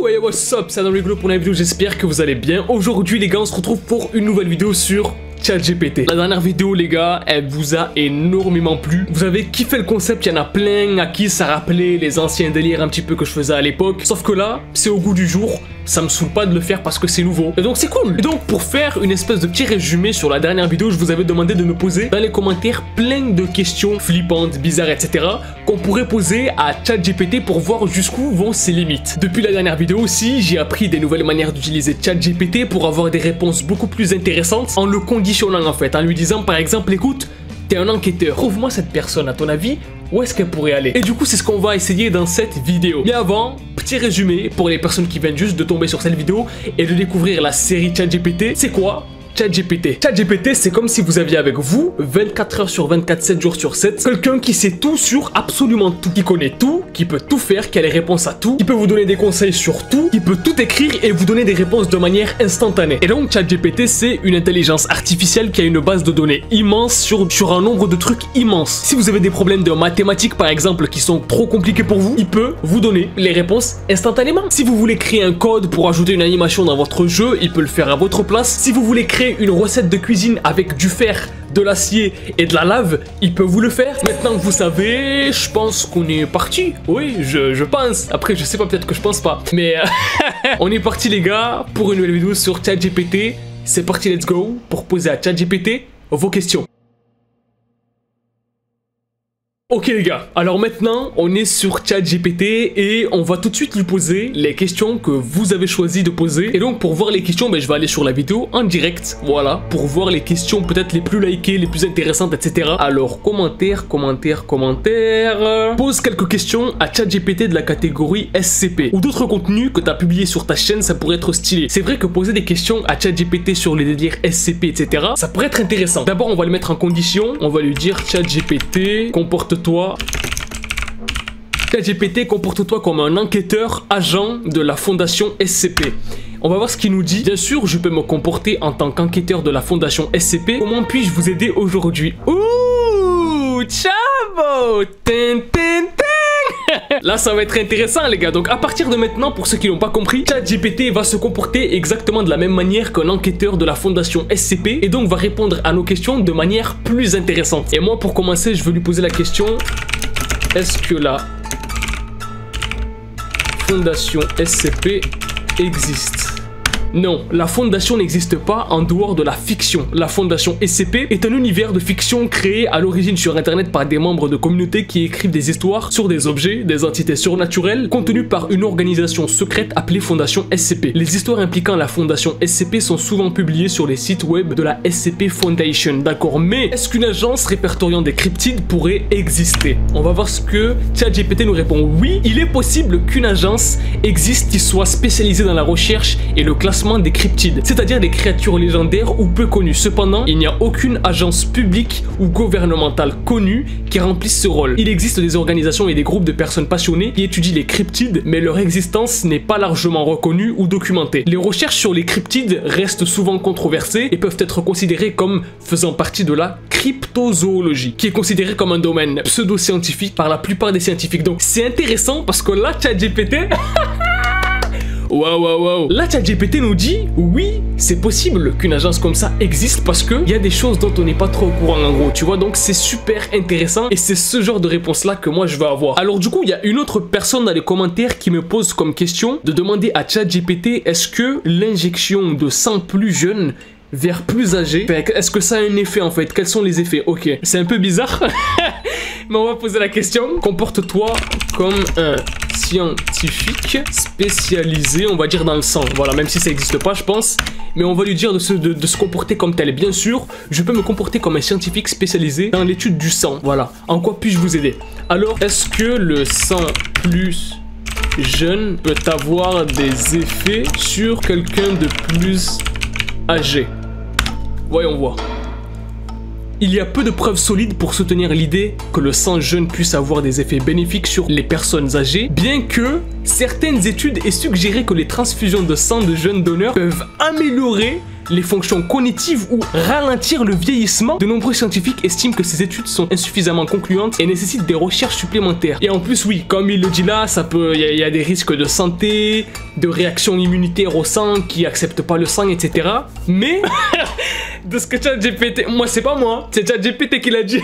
Hey, what's up, c'est Adam Rigolo pour la vidéo, j'espère que vous allez bien. Aujourd'hui les gars, on se retrouve pour une nouvelle vidéo sur ChatGPT. La dernière vidéo les gars, elle vous a énormément plu. Vous avez kiffé le concept, il y en a plein à qui ça rappelait les anciens délires un petit peu que je faisais à l'époque. Sauf que là, c'est au goût du jour. Ça me saoule pas de le faire parce que c'est nouveau. Et donc c'est cool. Et donc pour faire une espèce de petit résumé sur la dernière vidéo, je vous avais demandé de me poser dans les commentaires plein de questions flippantes, bizarres, etc. qu'on pourrait poser à ChatGPT pour voir jusqu'où vont ses limites. Depuis la dernière vidéo aussi, j'ai appris des nouvelles manières d'utiliser ChatGPT pour avoir des réponses beaucoup plus intéressantes en le conditionnant en fait, en lui disant par exemple écoute, t'es un enquêteur, trouve-moi cette personne à ton avis, où est-ce qu'elle pourrait aller? Et du coup c'est ce qu'on va essayer dans cette vidéo. Mais avant, petit résumé pour les personnes qui viennent juste de tomber sur cette vidéo et de découvrir la série ChatGPT. C'est quoi ChatGPT? ChatGPT, c'est comme si vous aviez avec vous 24 heures sur 24, 7 jours sur 7, quelqu'un qui sait tout sur absolument tout, qui connaît tout, qui peut tout faire, qui a les réponses à tout, qui peut vous donner des conseils sur tout, qui peut tout écrire et vous donner des réponses de manière instantanée. Et donc ChatGPT, c'est une intelligence artificielle qui a une base de données immense sur un nombre de trucs immense. Si vous avez des problèmes de mathématiques par exemple qui sont trop compliqués pour vous, il peut vous donner les réponses instantanément. Si vous voulez créer un code pour ajouter une animation dans votre jeu, il peut le faire à votre place. Si vous voulez créer une recette de cuisine avec du fer, de l'acier et de la lave, il peut vous le faire. Maintenant que vous savez, je pense qu'on est parti. Oui, je pense. Après, je sais pas, peut-être que je pense pas. Mais on est parti les gars pour une nouvelle vidéo sur ChatGPT. C'est parti, let's go pour poser à ChatGPT vos questions. Ok les gars, alors maintenant on est sur ChatGPT et on va tout de suite lui poser les questions que vous avez choisi de poser. Et donc pour voir les questions, je vais aller sur la vidéo en direct, voilà, pour voir les questions peut-être les plus likées, les plus intéressantes, etc. Alors commentaires, pose quelques questions à ChatGPT de la catégorie SCP ou d'autres contenus que tu as publiés sur ta chaîne, ça pourrait être stylé. C'est vrai que poser des questions à ChatGPT sur les délires SCP, etc. ça pourrait être intéressant. D'abord on va le mettre en condition, on va lui dire ChatGPT, comporte-toi comme un enquêteur agent de la fondation SCP. On va voir ce qu'il nous dit. Bien sûr, je peux me comporter en tant qu'enquêteur de la fondation SCP. Comment puis-je vous aider aujourd'hui? Ouh, Chavo! Là, ça va être intéressant, les gars. Donc, à partir de maintenant, pour ceux qui n'ont pas compris, ChatGPT va se comporter exactement de la même manière qu'un enquêteur de la fondation SCP et donc va répondre à nos questions de manière plus intéressante. Et moi, pour commencer, je veux lui poser la question: est-ce que la fondation SCP existe? Non, la fondation n'existe pas en dehors de la fiction. La fondation SCP est un univers de fiction créé à l'origine sur internet par des membres de communautés qui écrivent des histoires sur des objets, des entités surnaturelles, contenues par une organisation secrète appelée Fondation SCP. Les histoires impliquant la Fondation SCP sont souvent publiées sur les sites web de la SCP Foundation, d'accord, mais est-ce qu'une agence répertoriant des cryptides pourrait exister? On va voir ce que ChatGPT nous répond. Oui, il est possible qu'une agence existe qui soit spécialisée dans la recherche et le classement des cryptides, c'est-à-dire des créatures légendaires ou peu connues. Cependant, il n'y a aucune agence publique ou gouvernementale connue qui remplisse ce rôle. Il existe des organisations et des groupes de personnes passionnées qui étudient les cryptides, mais leur existence n'est pas largement reconnue ou documentée. Les recherches sur les cryptides restent souvent controversées et peuvent être considérées comme faisant partie de la cryptozoologie, qui est considérée comme un domaine pseudo-scientifique par la plupart des scientifiques. Donc c'est intéressant parce que là, ChatGPT... Waouh. Là, ChatGPT nous dit oui, c'est possible qu'une agence comme ça existe parce qu'il y a des choses dont on n'est pas trop au courant en gros, tu vois. Donc c'est super intéressant et c'est ce genre de réponse là que moi je veux avoir. Alors du coup, il y a une autre personne dans les commentaires qui me pose comme question de demander à ChatGPT est-ce que l'injection de sang plus jeune vers plus âgé, est-ce que ça a un effet en fait? Quels sont les effets? Ok, c'est un peu bizarre, mais on va poser la question. Comporte-toi comme un scientifique spécialisé, on va dire dans le sang, voilà, même si ça n'existe pas je pense, mais on va lui dire de se comporter comme tel. Bien sûr, je peux me comporter comme un scientifique spécialisé dans l'étude du sang, voilà. En quoi puis-je vous aider? Alors, est-ce que le sang plus jeune peut avoir des effets sur quelqu'un de plus âgé? Voyons voir. Il y a peu de preuves solides pour soutenir l'idée que le sang jeune puisse avoir des effets bénéfiques sur les personnes âgées, bien que certaines études aient suggéré que les transfusions de sang de jeunes donneurs peuvent améliorer les fonctions cognitives ou ralentir le vieillissement. De nombreux scientifiques estiment que ces études sont insuffisamment concluantes et nécessitent des recherches supplémentaires. Et en plus, oui, comme il le dit là, il y a des risques de santé, de réactions immunitaires au sang qui acceptent pas le sang, etc. Mais de ce que ChatGPT, moi c'est pas moi, c'est ChatGPT qui l'a dit.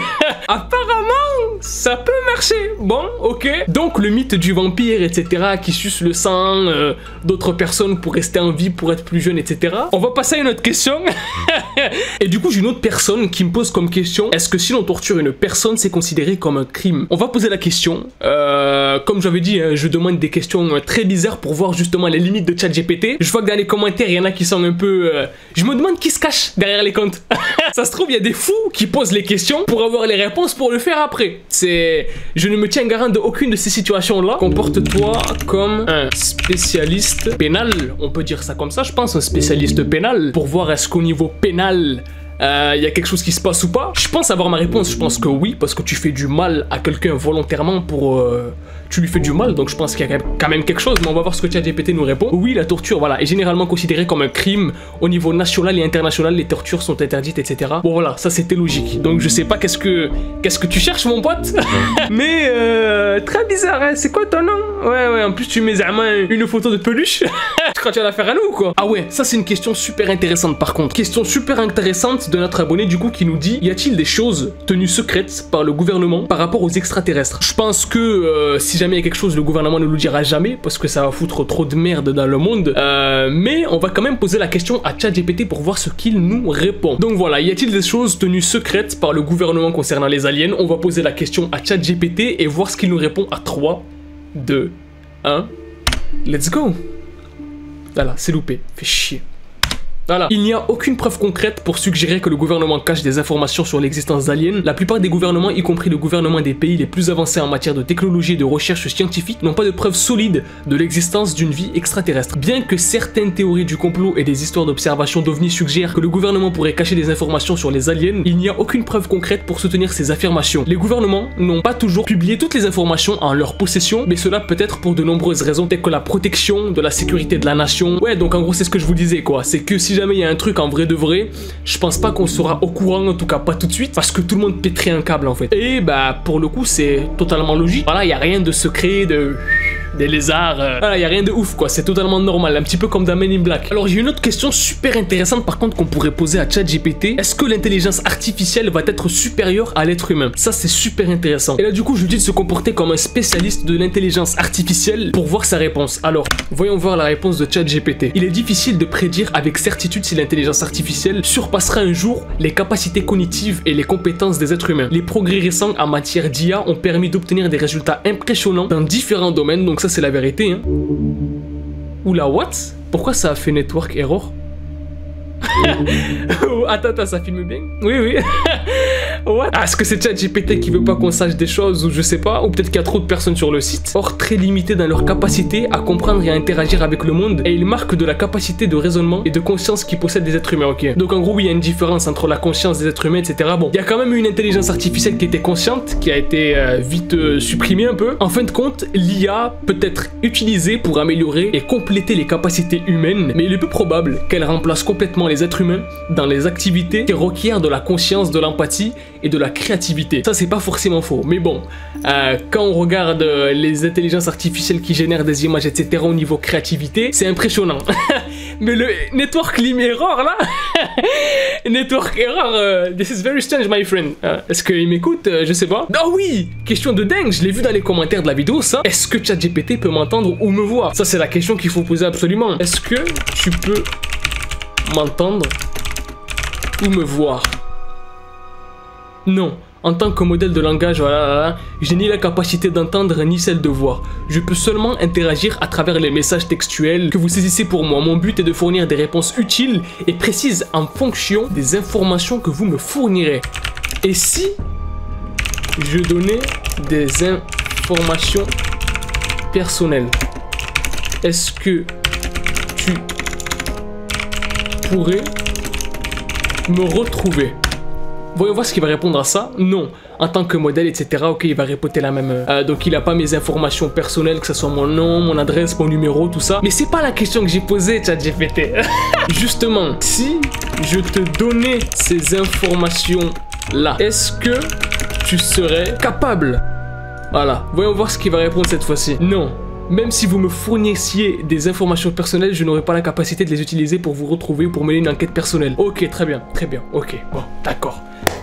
Apparemment, ça peut marcher. Bon, ok. Donc le mythe du vampire, etc., qui suce le sang d'autres personnes pour rester en vie, pour être plus jeune, etc. On va passer à une autre question. Et du coup, j'ai une autre personne qui me pose comme question, est-ce que si l'on torture une personne, c'est considéré comme un crime? On va poser la question. Comme j'avais dit, je demande des questions très bizarres pour voir justement les limites de ChatGPT. Je vois que dans les commentaires, il y en a qui sont un peu... Je me demande qui se cache derrière les comptes. Ça se trouve, il y a des fous qui posent les questions pour avoir les réponses pour le faire après. Je ne me tiens garant de aucune de ces situations-là. Comporte-toi comme un spécialiste pénal. On peut dire ça comme ça, je pense, un spécialiste pénal. Pour voir est-ce qu'au niveau pénal, il y a quelque chose qui se passe ou pas. Je pense avoir ma réponse, je pense que oui, parce que tu fais du mal à quelqu'un volontairement pour... tu lui fais du mal, donc je pense qu'il y a quand même quelque chose, mais on va voir ce que ChatGPT nous répond. Oui, la torture, voilà, est généralement considérée comme un crime. Au niveau national et international, les tortures sont interdites, etc. Bon voilà, ça c'était logique. Donc je sais pas qu'est-ce que tu cherches, mon pote. Mais très bizarre, hein. C'est quoi ton nom? Ouais, en plus tu mets une photo de peluche. Tu crois que tu vas la faire à nous ou quoi? Ah ouais, ça c'est une question super intéressante par contre. Question super intéressante de notre abonné du coup qui nous dit, y a-t-il des choses tenues secrètes par le gouvernement par rapport aux extraterrestres? Je pense que si jamais il y a quelque chose, le gouvernement ne nous le dira jamais parce que ça va foutre trop de merde dans le monde. Mais on va quand même poser la question à ChatGPT pour voir ce qu'il nous répond. Donc voilà, y a-t-il des choses tenues secrètes par le gouvernement concernant les aliens? On va poser la question à ChatGPT et voir ce qu'il nous répond à 3, 2, 1. Let's go. Voilà, c'est loupé. Fait chier. Voilà. Il n'y a aucune preuve concrète pour suggérer que le gouvernement cache des informations sur l'existence d'aliens. La plupart des gouvernements, y compris le gouvernement des pays les plus avancés en matière de technologie et de recherche scientifique, n'ont pas de preuves solides de l'existence d'une vie extraterrestre. Bien que certaines théories du complot et des histoires d'observation d'OVNI suggèrent que le gouvernement pourrait cacher des informations sur les aliens, il n'y a aucune preuve concrète pour soutenir ces affirmations. Les gouvernements n'ont pas toujours publié toutes les informations en leur possession, mais cela peut être pour de nombreuses raisons, telles que la protection de la sécurité de la nation. Ouais, donc en gros c'est ce que je vous disais quoi, c'est que si jamais il y a un truc en vrai de vrai, je pense pas qu'on sera au courant, en tout cas pas tout de suite, parce que tout le monde pèterait un câble en fait. Et bah pour le coup c'est totalement logique. Voilà, il y a rien de secret, des lézards, voilà, y a rien de ouf quoi, c'est totalement normal, un petit peu comme dans Men in Black. Alors j'ai une autre question super intéressante par contre qu'on pourrait poser à ChatGPT. Est-ce que l'intelligence artificielle va être supérieure à l'être humain? Ça c'est super intéressant. Et là du coup je lui dis de se comporter comme un spécialiste de l'intelligence artificielle pour voir sa réponse. Alors, voyons voir la réponse de ChatGPT. Il est difficile de prédire avec certitude si l'intelligence artificielle surpassera un jour les capacités cognitives et les compétences des êtres humains. Les progrès récents en matière d'IA ont permis d'obtenir des résultats impressionnants dans différents domaines, donc ça c'est la vérité hein. Oula, what? Pourquoi ça a fait network error? Attends, ça filme bien? Oui. What? Ah, est-ce que c'est ChatGPT qui veut pas qu'on sache des choses ou je sais pas? Ou peut-être qu'il y a trop de personnes sur le site. Or, très limités dans leur capacité à comprendre et à interagir avec le monde. Et ils marquent de la capacité de raisonnement et de conscience qui possèdent des êtres humains, ok? Donc en gros, oui, il y a une différence entre la conscience des êtres humains, etc. Bon, il y a quand même une intelligence artificielle qui était consciente, qui a été vite supprimée un peu. En fin de compte, l'IA peut être utilisée pour améliorer et compléter les capacités humaines, mais il est peu probable qu'elle remplace complètement les êtres humains dans les activités qui requièrent de la conscience, de l'empathie et de la créativité. Ça c'est pas forcément faux, mais bon, quand on regarde les intelligences artificielles qui génèrent des images, etc. au niveau créativité, c'est impressionnant. Mais le network lim error là, network error, this is very strange my friend. Est-ce qu'il m'écoute? Je sais pas. Oh oui, question de dingue, je l'ai vu dans les commentaires de la vidéo ça. Est-ce que ChatGPT peut m'entendre ou me voir? Ça c'est la question qu'il faut poser absolument. Est-ce que tu peux m'entendre ou me voir? Non. En tant que modèle de langage, voilà, j'ai ni la capacité d'entendre ni celle de voir. Je peux seulement interagir à travers les messages textuels que vous saisissez pour moi. Mon but est de fournir des réponses utiles et précises en fonction des informations que vous me fournirez. Et si je donnais des informations personnelles, est-ce que tu pourrais me retrouver? Voyons voir ce qu'il va répondre à ça. Non. en tant que modèle, etc. Ok, il va répéter la même. Donc il a pas mes informations personnelles, que ce soit mon nom, mon adresse, mon numéro, tout ça. Mais c'est pas la question que j'ai posée, ChatGPT. Justement, si je te donnais ces informations-là, est-ce que tu serais capable? Voilà, voyons voir ce qu'il va répondre cette fois-ci. Non. Même si vous me fournissiez des informations personnelles, je n'aurais pas la capacité de les utiliser pour vous retrouver ou pour mener une enquête personnelle. Ok, très bien, ok, bon, d'accord.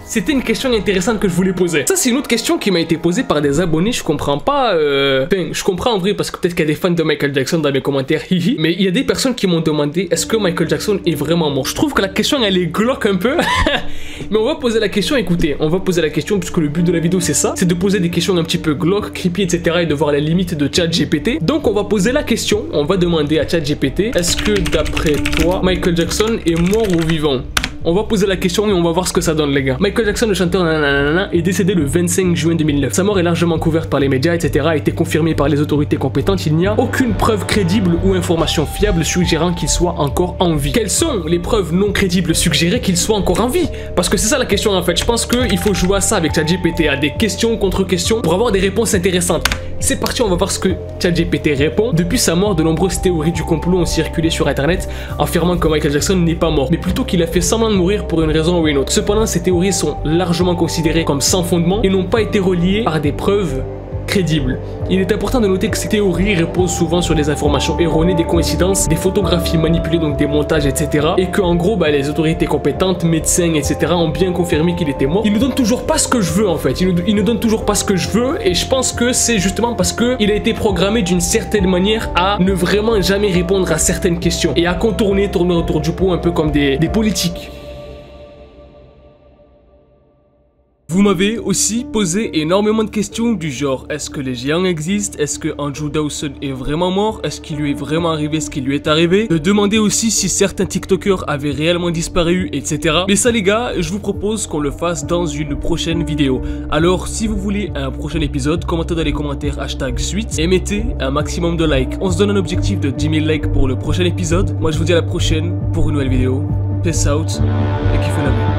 C'était une question intéressante que je voulais poser. Ça, c'est une autre question qui m'a été posée par des abonnés. Je comprends pas. Enfin, je comprends en vrai parce que peut-être qu'il y a des fans de Michael Jackson dans mes commentaires. Hihi. Mais il y a des personnes qui m'ont demandé est-ce que Michael Jackson est vraiment mort. Je trouve que la question elle est glauque un peu. Mais on va poser la question. Écoutez, on va poser la question puisque le but de la vidéo c'est ça, c'est de poser des questions un petit peu glauques, creepy, etc. et de voir les limites de ChatGPT. Donc on va poser la question. On va demander à ChatGPT est-ce que d'après toi Michael Jackson est mort ou vivant? On va poser la question et on va voir ce que ça donne les gars. Michael Jackson, le chanteur nanana, est décédé le 25 juin 2009. Sa mort est largement couverte par les médias, etc. a été confirmée par les autorités compétentes. Il n'y a aucune preuve crédible ou information fiable suggérant qu'il soit encore en vie. Quelles sont les preuves non crédibles suggérées qu'il soit encore en vie? Parce que c'est ça la question en fait. Je pense qu'il faut jouer à ça avec ChatGPT, à des questions contre questions pour avoir des réponses intéressantes. C'est parti, on va voir ce que ChatGPT répond. Depuis sa mort, de nombreuses théories du complot ont circulé sur internet affirmant que Michael Jackson n'est pas mort, mais plutôt qu'il a fait semblant de mourir pour une raison ou une autre. Cependant, ces théories sont largement considérées comme sans fondement et n'ont pas été reliées par des preuves crédibles. Il est important de noter que ces théories reposent souvent sur des informations erronées, des coïncidences, des photographies manipulées, donc des montages, etc. Et que en gros, les autorités compétentes, médecins, etc. ont bien confirmé qu'il était mort. Il ne donne toujours pas ce que je veux en fait. Il ne donne toujours pas ce que je veux et je pense que c'est justement parce que il a été programmé d'une certaine manière à ne vraiment jamais répondre à certaines questions et à contourner, tourner autour du pot un peu comme des politiques. Vous m'avez aussi posé énormément de questions du genre est-ce que les géants existent? Est-ce que Andrew Dawson est vraiment mort? Est-ce qu'il lui est vraiment arrivé ce qui lui est arrivé? De demander aussi si certains TikTokers avaient réellement disparu, etc. Mais ça les gars, je vous propose qu'on le fasse dans une prochaine vidéo. Alors si vous voulez un prochain épisode, commentez dans les commentaires #suite et mettez un maximum de likes. On se donne un objectif de 10 000 likes pour le prochain épisode. Moi je vous dis à la prochaine pour une nouvelle vidéo. Peace out et kiffez la vie.